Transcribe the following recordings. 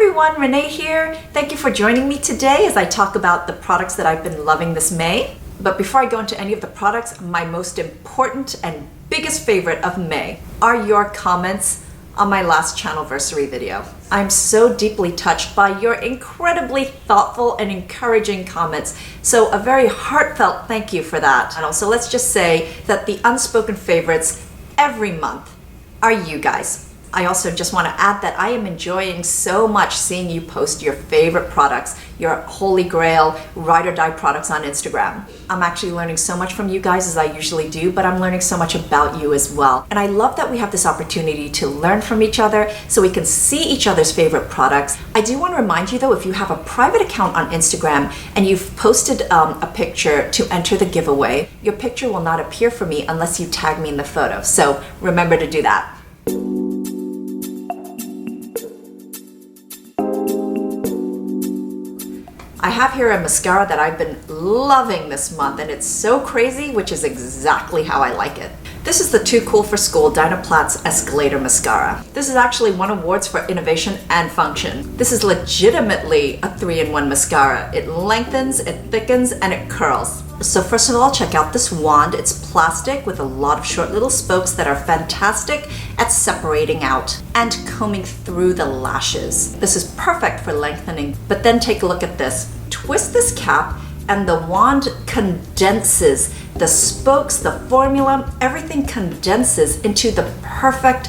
everyone, Renee here. Thank you for joining me today as I talk about the products that I've been loving this May. But before I go into any of the products, my most important and biggest favorite of May are your comments on my last Channelversary video. I'm so deeply touched by your incredibly thoughtful and encouraging comments. So a very heartfelt thank you for that. And also let's just say that the unspoken favorites every month are you guys. I also just want to add that I am enjoying so much seeing you post your favorite products, your holy grail ride or die products on Instagram. I'm actually learning so much from you guys as I usually do, but I'm learning so much about you as well. And I love that we have this opportunity to learn from each other so we can see each other's favorite products. I do want to remind you though, if you have a private account on Instagram and you've posted a picture to enter the giveaway, your picture will not appear for me unless you tag me in the photo. So remember to do that. I have here a mascara that I've been loving this month, and it's so crazy, which is exactly how I like it. This is the Too Cool for School Dynaplatz Escalator Mascara. This is actually won awards for innovation and function. This is legitimately a 3-in-1 mascara. It lengthens, it thickens, and it curls. So first of all, check out this wand. It's plastic with a lot of short little spokes that are fantastic at separating out and combing through the lashes. This is perfect for lengthening, but then take a look at this. Twist this cap and the wand condenses. The spokes, the formula, everything condenses into the perfect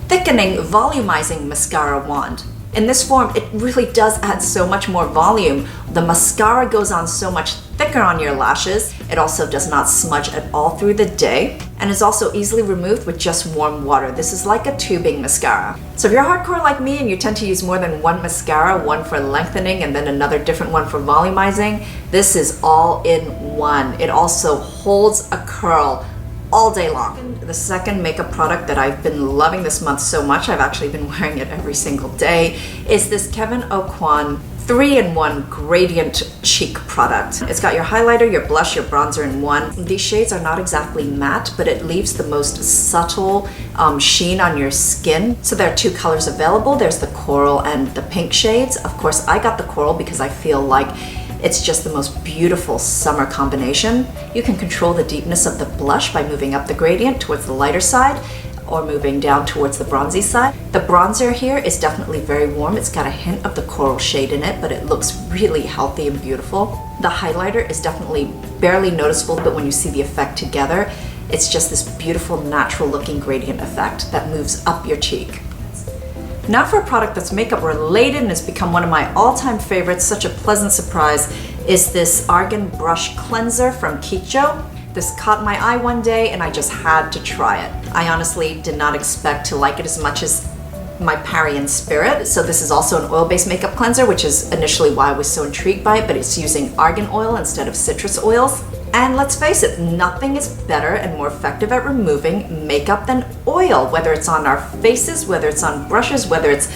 thickening, volumizing mascara wand. In this form, it really does add so much more volume. The mascara goes on so much thicker on your lashes. It also does not smudge at all through the day and is also easily removed with just warm water. This is like a tubing mascara. So if you're hardcore like me and you tend to use more than one mascara, one for lengthening and then another different one for volumizing, this is all in one. It also holds a curl all day long. The second makeup product that I've been loving this month so much, I've actually been wearing it every single day, is this Kevyn Aucoin 3-in-1 Gradient Cheek product. It's got your highlighter, your blush, your bronzer in one. These shades are not exactly matte, but it leaves the most subtle sheen on your skin. So there are two colors available. There's the coral and the pink shades. Of course, I got the coral because I feel like it's just the most beautiful summer combination. You can control the deepness of the blush by moving up the gradient towards the lighter side or moving down towards the bronzy side. The bronzer here is definitely very warm. It's got a hint of the coral shade in it, but it looks really healthy and beautiful. The highlighter is definitely barely noticeable, but when you see the effect together, it's just this beautiful, natural looking gradient effect that moves up your cheek. Now for a product that's makeup related and has become one of my all-time favorites, such a pleasant surprise, is this Argan Brush Cleanser from Kicho. This caught my eye one day and I just had to try it. I honestly did not expect to like it as much as my Parian Spirit. So this is also an oil-based makeup cleanser, which is initially why I was so intrigued by it, but it's using argan oil instead of citrus oils. And let's face it, nothing is better and more effective at removing makeup than oil, whether it's on our faces, whether it's on brushes, whether it's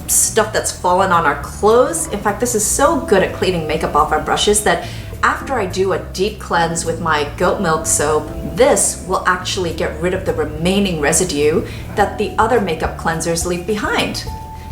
stuff that's fallen on our clothes. In fact, this is so good at cleaning makeup off our brushes that after I do a deep cleanse with my goat milk soap, this will actually get rid of the remaining residue that the other makeup cleansers leave behind.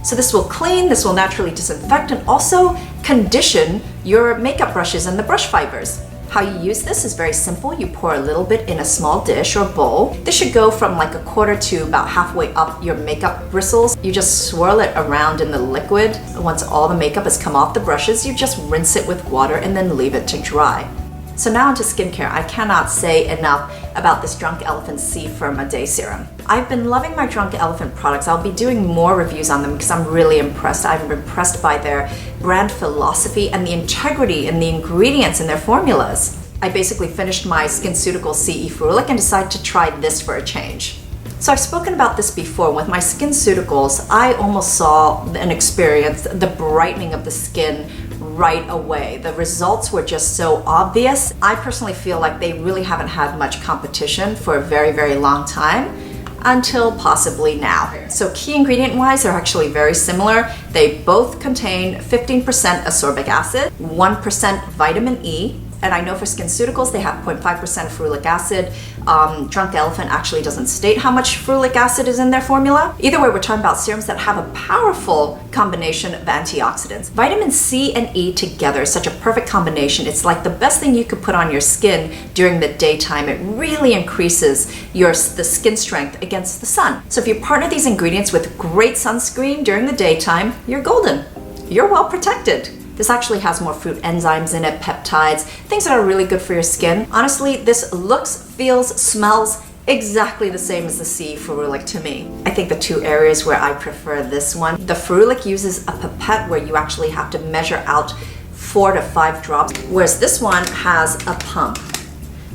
So this will clean, this will naturally disinfect, and also condition your makeup brushes and the brush fibers. How you use this is very simple. You pour a little bit in a small dish or bowl. This should go from like a quarter to about halfway up your makeup bristles. You just swirl it around in the liquid. Once all the makeup has come off the brushes, you just rinse it with water and then leave it to dry. So now onto skincare. I cannot say enough about this Drunk Elephant C-Firm A Day Serum. I've been loving my Drunk Elephant products. I'll be doing more reviews on them because I'm really impressed. I'm impressed by their brand philosophy and the integrity in the ingredients in their formulas. I basically finished my SkinCeuticals CE Ferulic and decided to try this for a change. So I've spoken about this before. With my SkinCeuticals, I almost saw and experienced the brightening of the skin right away. The results were just so obvious. I personally feel like they really haven't had much competition for a very, very long time until possibly now. So key ingredient wise, they're actually very similar. They both contain 15% ascorbic acid, 1% vitamin E, And I know for SkinCeuticals, they have 0.5% of ferulic acid. Drunk Elephant actually doesn't state how much ferulic acid is in their formula. Either way, we're talking about serums that have a powerful combination of antioxidants. Vitamin C and E together is such a perfect combination. It's like the best thing you could put on your skin during the daytime. It really increases the skin strength against the sun. So if you partner these ingredients with great sunscreen during the daytime, you're golden. You're well protected. This actually has more fruit enzymes in it, peptides, things that are really good for your skin. Honestly, this looks, feels, smells exactly the same as the C ferulic to me. I think the two areas where I prefer this one, the ferulic uses a pipette where you actually have to measure out 4 to 5 drops, whereas this one has a pump,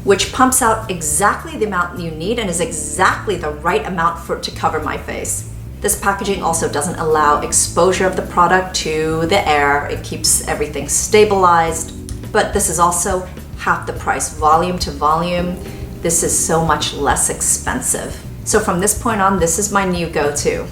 which pumps out exactly the amount you need and is exactly the right amount for it to cover my face. This packaging also doesn't allow exposure of the product to the air. It keeps everything stabilized, but this is also half the price, volume to volume. This is so much less expensive. So from this point on, this is my new go-to.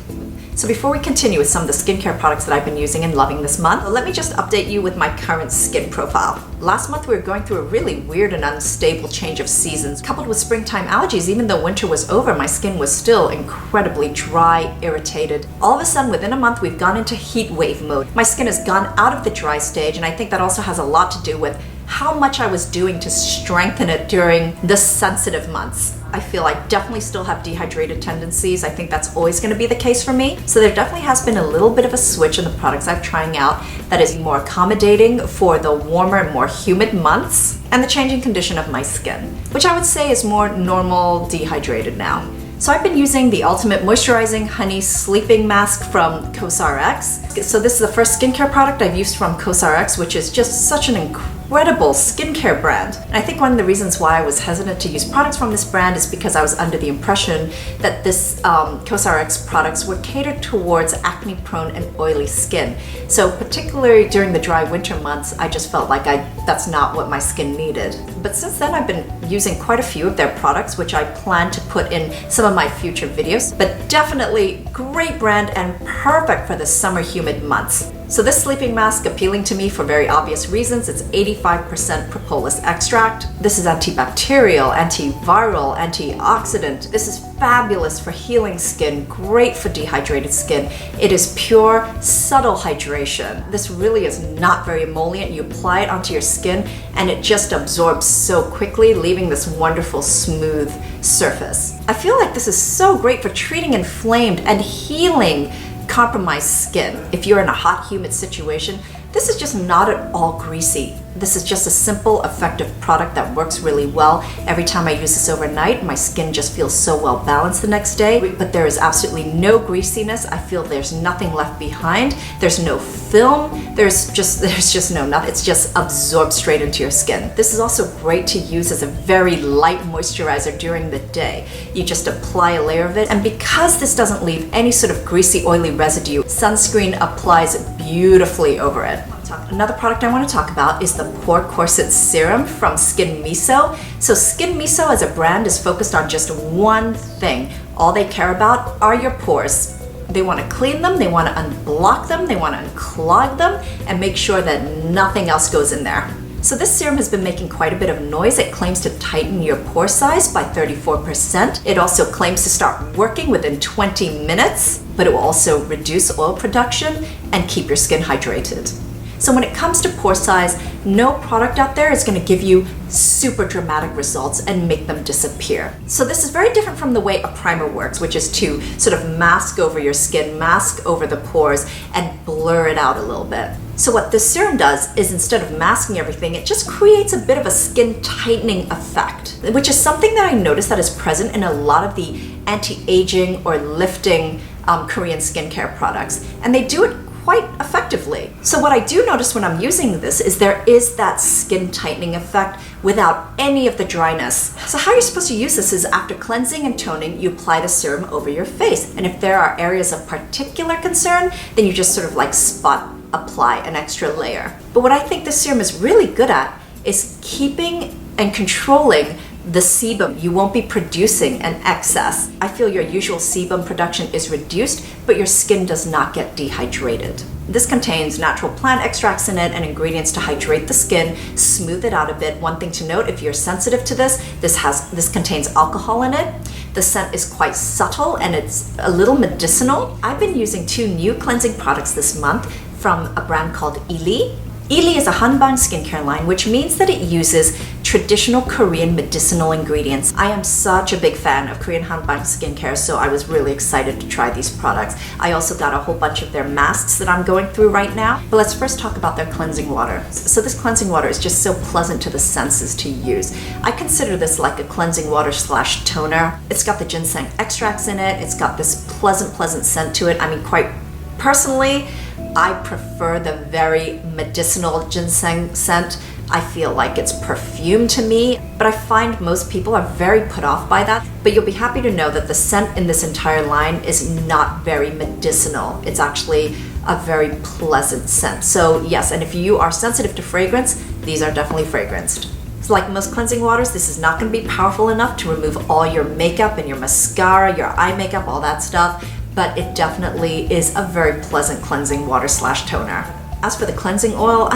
So before we continue with some of the skincare products that I've been using and loving this month, let me just update you with my current skin profile. Last month we were going through a really weird and unstable change of seasons. Coupled with springtime allergies, even though winter was over, my skin was still incredibly dry, irritated. All of a sudden, within a month, we've gone into heat wave mode. My skin has gone out of the dry stage, and I think that also has a lot to do with how much I was doing to strengthen it during the sensitive months. I feel I definitely still have dehydrated tendencies. I think that's always going to be the case for me. So there definitely has been a little bit of a switch in the products I'm trying out that is more accommodating for the warmer and more humid months and the changing condition of my skin, which I would say is more normal dehydrated now. So I've been using the Ultimate Moisturizing Honey Sleeping Mask from Kosar X. So this is the first skincare product I've used from Kosar X, which is just such an incredible skincare brand. And I think one of the reasons why I was hesitant to use products from this brand is because I was under the impression that this Kosar X products were catered towards acne-prone and oily skin. So particularly during the dry winter months, I just felt like that's not what my skin needed. But since then, I've been using quite a few of their products, which I plan to put in some of my future videos. But definitely great brand and perfect for the summer humid months. So this sleeping mask appealing to me for very obvious reasons. It's 85% propolis extract. This is antibacterial, antiviral, antioxidant. This is fabulous for healing skin, great for dehydrated skin. It is pure, subtle hydration. This really is not very emollient. You apply it onto your skin and it just absorbs so quickly, leaving this wonderful smooth surface. I feel like this is so great for treating inflamed and healing compromised skin. If you're in a hot, humid situation, this is just not at all greasy. This is just a simple, effective product that works really well. Every time I use this overnight, my skin just feels so well balanced the next day, but there is absolutely no greasiness. I feel there's nothing left behind. There's no film. There's just no nothing. It's just absorbed straight into your skin. This is also great to use as a very light moisturizer during the day. You just apply a layer of it, and because this doesn't leave any sort of greasy, oily residue, sunscreen applies beautifully over it. Another product I want to talk about is the Pore Corset Serum from Miso. So Miso as a brand is focused on just one thing. All they care about are your pores. They want to clean them, they want to unblock them, they want to unclog them, and make sure that nothing else goes in there. So this serum has been making quite a bit of noise. It claims to tighten your pore size by 34%. It also claims to start working within 20 minutes, but it will also reduce oil production and keep your skin hydrated. So when it comes to pore size, no product out there is going to give you super dramatic results and make them disappear. So this is very different from the way a primer works, which is to sort of mask over your skin, mask over the pores, and blur it out a little bit. So what this serum does is, instead of masking everything, it just creates a bit of a skin tightening effect, which is something that I noticed that is present in a lot of the anti-aging or lifting Korean skincare products. And they do it quite effectively. So what I do notice when I'm using this is there is that skin tightening effect without any of the dryness. So how you're supposed to use this is, after cleansing and toning, you apply the serum over your face. And if there are areas of particular concern, then you just sort of like spot apply an extra layer. But what I think this serum is really good at is keeping and controlling The sebum, you won't be producing an excess. I feel your usual sebum production is reduced, but your skin does not get dehydrated. This contains natural plant extracts in it and ingredients to hydrate the skin, smooth it out a bit. One thing to note, if you're sensitive to this contains alcohol in it. The scent is quite subtle and it's a little medicinal. I've been using 2 new cleansing products this month from a brand called Eely. Eely is a hanbang skincare line, which means that it uses traditional Korean medicinal ingredients. I am such a big fan of Korean hanbang skincare, so I was really excited to try these products. I also got a whole bunch of their masks that I'm going through right now. But let's first talk about their cleansing water. So this cleansing water is just so pleasant to the senses to use. I consider this like a cleansing water / toner. It's got the ginseng extracts in it. It's got this pleasant scent to it. I mean, quite personally, I prefer the very medicinal ginseng scent. I feel like it's perfume to me, but I find most people are very put off by that. But you'll be happy to know that the scent in this entire line is not very medicinal. It's actually a very pleasant scent. So yes, and if you are sensitive to fragrance, these are definitely fragranced. So like most cleansing waters, this is not going to be powerful enough to remove all your makeup and your mascara, your eye makeup, all that stuff. But it definitely is a very pleasant cleansing water / toner. As for the cleansing oil,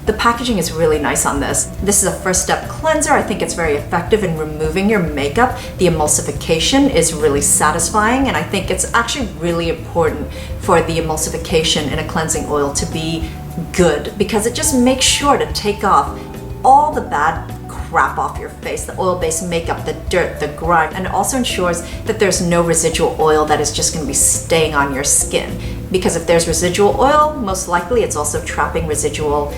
the packaging is really nice on this. This is a first step cleanser. I think it's very effective in removing your makeup. The emulsification is really satisfying, and I think it's actually really important for the emulsification in a cleansing oil to be good, because it just makes sure to take off all the bad crap off your face, the oil-based makeup, the dirt, the grime, and it also ensures that there's no residual oil that is just going to be staying on your skin. Because if there's residual oil, most likely it's also trapping residual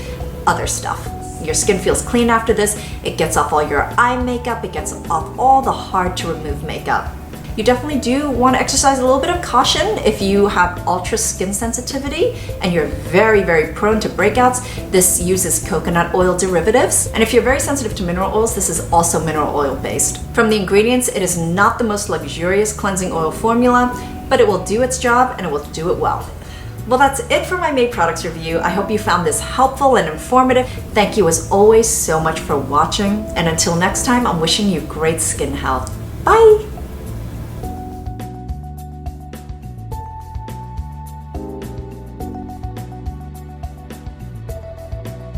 other stuff. Your skin feels clean after this. It gets off all your eye makeup, it gets off all the hard to remove makeup. You definitely do want to exercise a little bit of caution if you have ultra skin sensitivity and you're very prone to breakouts. This uses coconut oil derivatives. And if you're very sensitive to mineral oils, this is also mineral oil based. From the ingredients, it is not the most luxurious cleansing oil formula, but it will do its job and it will do it well. Well, that's it for my Made Products review. I hope you found this helpful and informative. Thank you as always so much for watching. And until next time, I'm wishing you great skin health. Bye!